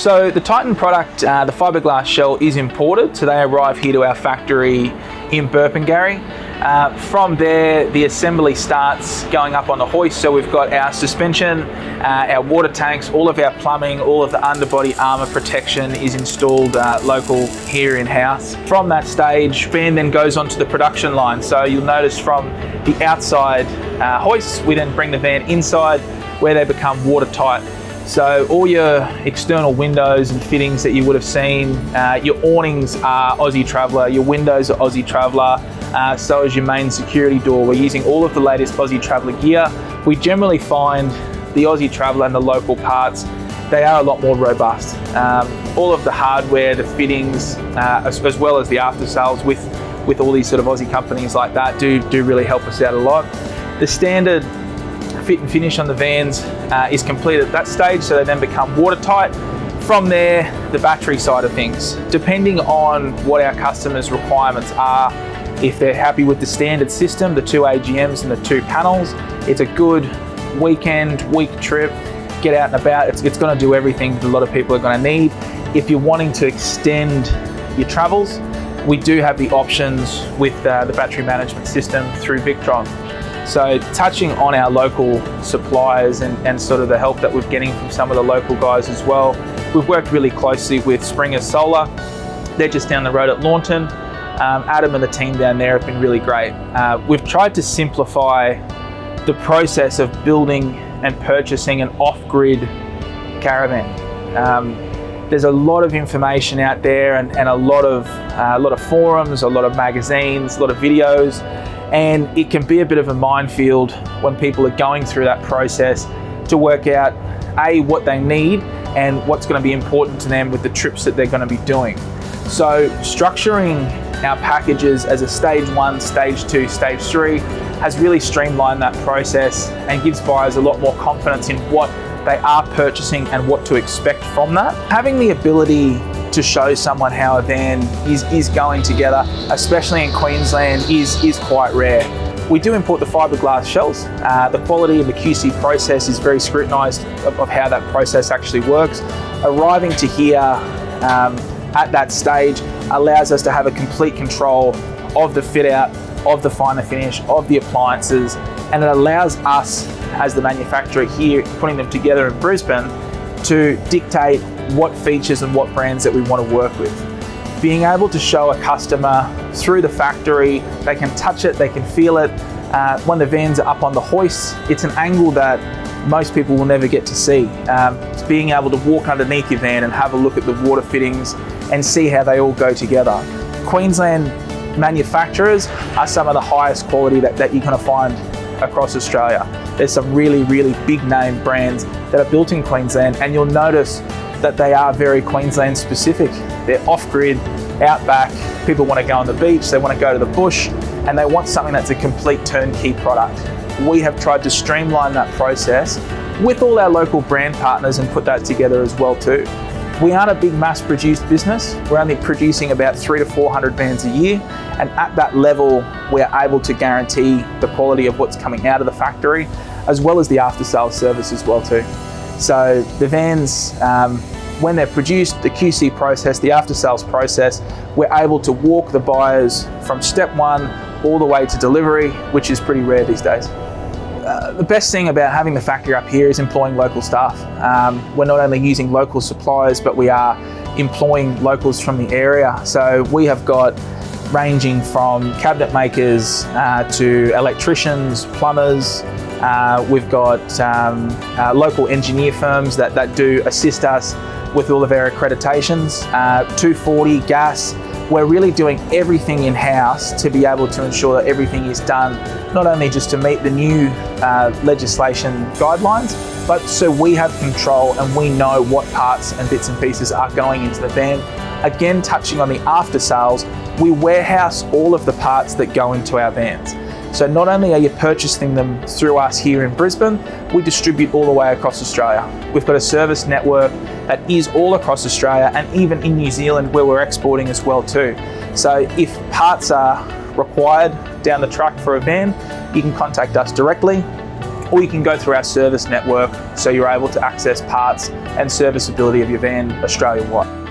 So the Titan product, the fiberglass shell, is imported. So they arrive here to our factory in Burpengary. From there, the assembly starts going up on the hoist. So we've got our suspension, our water tanks, all of our plumbing, all of the underbody armour protection is installed local here in-house. From that stage, van then goes onto the production line. So you'll notice from the outside hoists, we then bring the van inside where they become watertight. So all your external windows and fittings that you would have seen, your awnings are Aussie Traveller, your windows are Aussie Traveller, so is your main security door. We're using all of the latest Aussie Traveller gear. We generally find the Aussie Traveller and the local parts, they are a lot more robust. All of the hardware, the fittings, as well as the after sales with all these sort of Aussie companies like that do really help us out a lot. The standard fit and finish on the vans is complete at that stage, so they then become watertight. From there, the battery side of things. Depending on what our customers' requirements are, if they're happy with the standard system, the 2 AGMs and the 2 panels, it's a good week trip, get out and about. It's going to do everything that a lot of people are going to need. If you're wanting to extend your travels, we do have the options with the battery management system through Victron. So touching on our local suppliers and sort of the help that we're getting from some of the local guys as well, we've worked really closely with Springer Solar. They're just down the road at Launton. Adam and the team down there have been really great. We've tried to simplify the process of building and purchasing an off-grid caravan. There's a lot of information out there and a lot of forums, a lot of magazines, a lot of videos, and it can be a bit of a minefield when people are going through that process to work out what they need and what's going to be important to them with the trips that they're going to be doing. So structuring our packages as a stage 1, stage 2, stage 3 has really streamlined that process and gives buyers a lot more confidence in what they are purchasing and what to expect from that. Having the ability to show someone how a van is going together, especially in Queensland, is quite rare. We do import the fiberglass shells. The quality and the QC process is very scrutinised of how that process actually works. Arriving to here at that stage allows us to have a complete control of the fit out, of the finer finish, of the appliances, and it allows us as the manufacturer here putting them together in Brisbane to dictate what features and what brands that we want to work with. Being able to show a customer through the factory, they can touch it, they can feel it. When the vans are up on the hoist, it's an angle that most people will never get to see. It's being able to walk underneath your van and have a look at the water fittings and see how they all go together. Queensland manufacturers are some of the highest quality that you're going to find across Australia. There's some really big name brands that are built in Queensland, and you'll notice that they are very Queensland specific. They're off-grid, outback, people want to go on the beach, they want to go to the bush, and they want something that's a complete turnkey product. We have tried to streamline that process with all our local brand partners and put that together as well too. We aren't a big mass-produced business. We're only producing about 300 to 400 vans a year, and at that level, we're able to guarantee the quality of what's coming out of the factory, as well as the after-sales service as well too. So the vans, when they're produced, the QC process, the after-sales process, we're able to walk the buyers from step 1 all the way to delivery, which is pretty rare these days. The best thing about having the factory up here is employing local staff. We're not only using local suppliers, but we are employing locals from the area. So we have got ranging from cabinet makers to electricians, plumbers. We've got local engineer firms that do assist us with all of our accreditations. 240 gas. We're really doing everything in-house to be able to ensure that everything is done, not only just to meet the new legislation guidelines, but so we have control and we know what parts and bits and pieces are going into the van. Again, touching on the after sales, we warehouse all of the parts that go into our vans. So not only are you purchasing them through us here in Brisbane, we distribute all the way across Australia. We've got a service network that is all across Australia and even in New Zealand where we're exporting as well too. So if parts are required down the track for a van, you can contact us directly. or you can go through our service network so you're able to access parts and serviceability of your van Australia-wide.